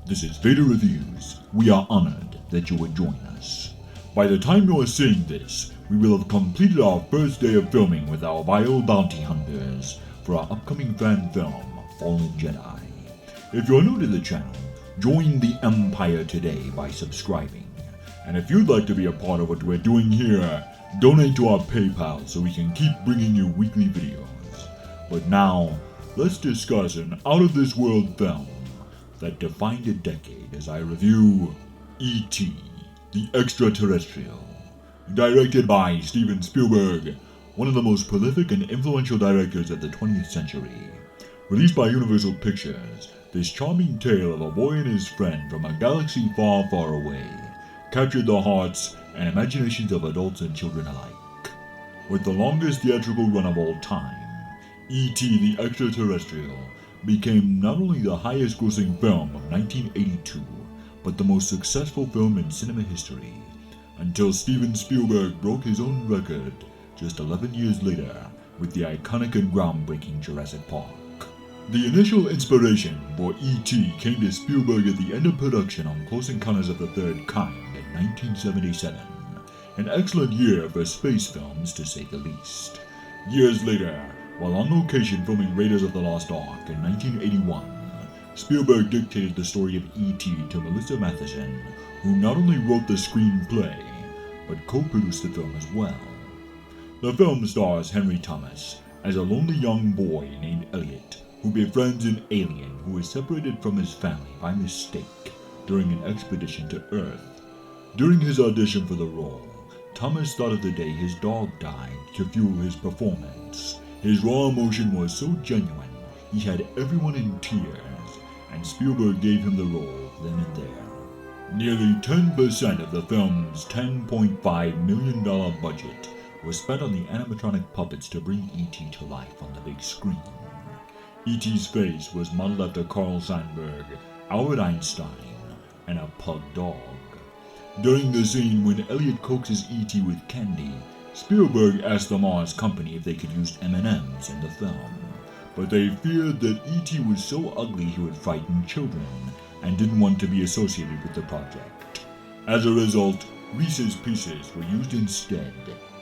This is Vader Reviews. We are honored that you would join us. By the time you are seeing this, we will have completed our first day of filming with our vile bounty hunters for our upcoming fan film, Fallen Jedi. If you're new to the channel, join the Empire today by subscribing. And if you'd like to be a part of what we're doing here, donate to our PayPal so we can keep bringing you weekly videos. But now, let's discuss an out-of-this-world film that defined a decade as I review E.T. the Extra-Terrestrial. Directed by Steven Spielberg, one of the most prolific and influential directors of the 20th century. Released by Universal Pictures, this charming tale of a boy and his friend from a galaxy far, far away captured the hearts and imaginations of adults and children alike. With the longest theatrical run of all time, E.T. the Extra-Terrestrial became not only the highest-grossing film of 1982, but the most successful film in cinema history, until Steven Spielberg broke his own record just 11 years later with the iconic and groundbreaking Jurassic Park. The initial inspiration for E.T. came to Spielberg at the end of production on Close Encounters of the Third Kind in 1977, an excellent year for space films to say the least. Years later, while on location filming Raiders of the Lost Ark in 1981, Spielberg dictated the story of E.T. to Melissa Matheson, who not only wrote the screenplay, but co-produced the film as well. The film stars Henry Thomas as a lonely young boy named Elliot, who befriends an alien who is separated from his family by mistake during an expedition to Earth. During his audition for the role, Thomas thought of the day his dog died to fuel his performance. His raw emotion was so genuine, he had everyone in tears, and Spielberg gave him the role then and there. Nearly 10% of the film's $10.5 million budget was spent on the animatronic puppets to bring E.T. to life on the big screen. E.T.'s face was modeled after Carl Sandburg, Albert Einstein, and a pug dog. During the scene when Elliot coaxes E.T. with candy, Spielberg asked the Mars company if they could use M&Ms in the film, but they feared that E.T. was so ugly he would frighten children, and didn't want to be associated with the project. As a result, Reese's Pieces were used instead,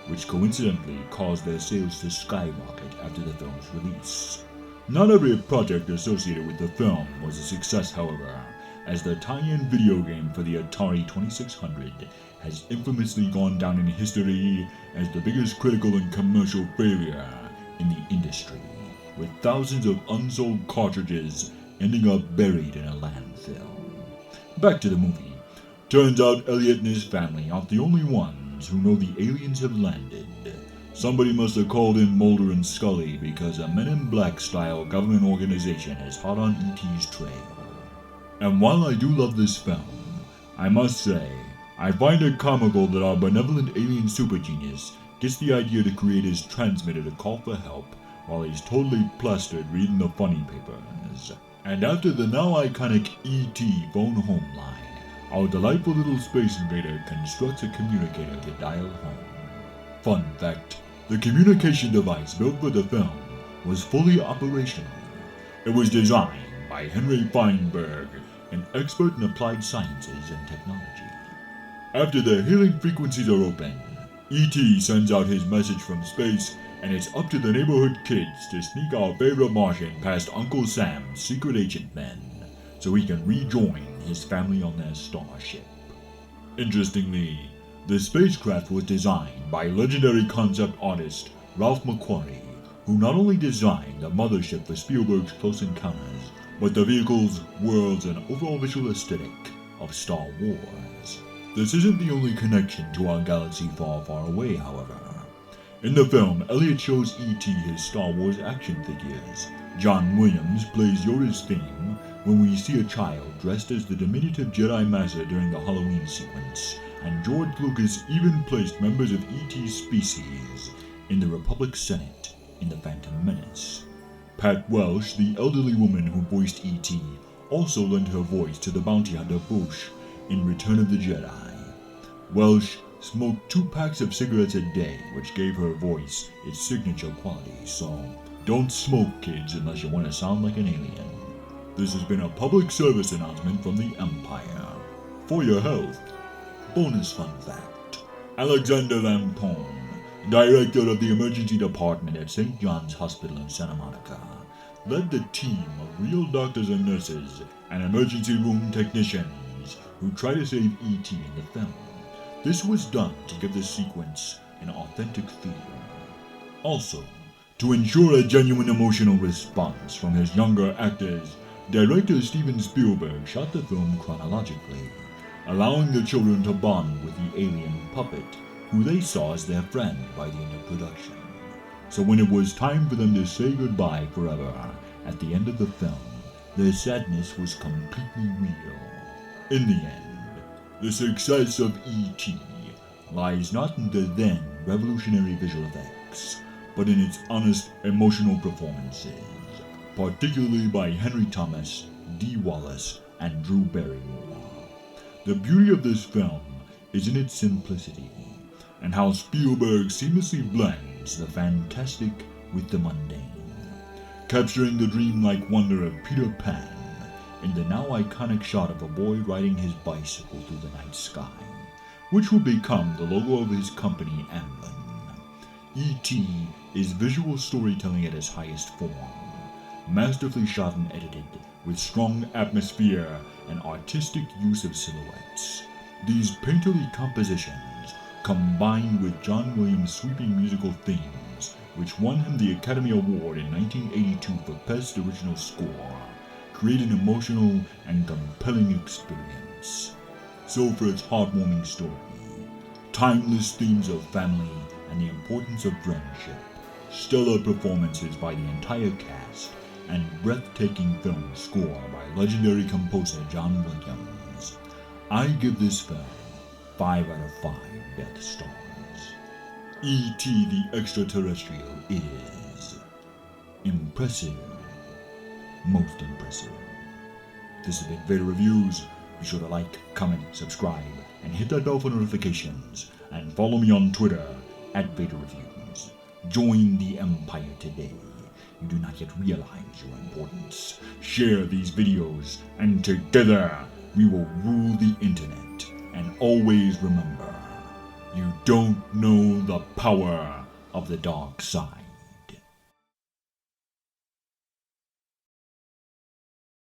which coincidentally caused their sales to skyrocket after the film's release. Not every project associated with the film was a success, however, as the tie-in video game for the Atari 2600 has infamously gone down in history as the biggest critical and commercial failure in the industry, with thousands of unsold cartridges ending up buried in a landfill. Back to the movie. Turns out Elliot and his family aren't the only ones who know the aliens have landed. Somebody must have called in Mulder and Scully because a Men in Black-style government organization is hot on E.T.'s trail. And while I do love this film, I must say, I find it comical that our benevolent alien super genius gets the idea to create his transmitter to call for help while he's totally plastered reading the funny papers. And after the now iconic E.T. phone home line, our delightful little space invader constructs a communicator to dial home. Fun fact, the communication device built for the film was fully operational. It was designed by Henry Feinberg, an expert in applied sciences and technology. After the hailing frequencies are open, E.T. sends out his message from space, and it's up to the neighborhood kids to sneak our favorite Martian past Uncle Sam's secret agent men, so he can rejoin his family on their starship. Interestingly, the spacecraft was designed by legendary concept artist Ralph McQuarrie, who not only designed the mothership for Spielberg's Close Encounters, but the vehicles, worlds, and overall visual aesthetic of Star Wars. This isn't the only connection to our galaxy far, far away, however. In the film, Elliot shows E.T. his Star Wars action figures. John Williams plays Yoda's theme when we see a child dressed as the diminutive Jedi Master during the Halloween sequence, and George Lucas even placed members of E.T.'s species in the Republic Senate in The Phantom Menace. Pat Welsh, the elderly woman who voiced E.T., also lent her voice to the bounty hunter Bush in Return of the Jedi. Welsh smoked 2 packs of cigarettes a day, which gave her voice its signature quality, so don't smoke, kids, unless you want to sound like an alien. This has been a public service announcement from the Empire. For your health. Bonus fun fact. Alexander Lampone, director of the emergency department at St. John's Hospital in Santa Monica, led the team of real doctors and nurses and emergency room technicians who tried to save E.T. in the film. This was done to give the sequence an authentic feel. Also, to ensure a genuine emotional response from his younger actors, director Steven Spielberg shot the film chronologically, allowing the children to bond with the alien puppet, who they saw as their friend by the end of production. So when it was time for them to say goodbye forever at the end of the film, their sadness was completely real. In the end, the success of E.T. lies not in the then revolutionary visual effects, but in its honest emotional performances, particularly by Henry Thomas, Dee Wallace, and Drew Barrymore. The beauty of this film is in its simplicity, and how Spielberg seamlessly blends the fantastic with the mundane, capturing the dreamlike wonder of Peter Pan in the now iconic shot of a boy riding his bicycle through the night sky, which would become the logo of his company Amblin. E.T. is visual storytelling at its highest form, masterfully shot and edited, with strong atmosphere and artistic use of silhouettes. These painterly compositions, combined with John Williams' sweeping musical themes, which won him the Academy Award in 1982 for Best Original Score, create an emotional and compelling experience. So for its heartwarming story, timeless themes of family and the importance of friendship, stellar performances by the entire cast, and breathtaking film score by legendary composer John Williams, I give this film 5 out of 5 Death Stars. E.T. the Extra-Terrestrial is impressive. Most impressive. This has been Vader Reviews. Be sure to like, comment, subscribe, and hit that bell for notifications, and follow me on Twitter at Vader Reviews. Join the Empire today. You do not yet realize your importance. Share these videos, and together we will rule the internet. And always remember, you don't know the power of the dark side.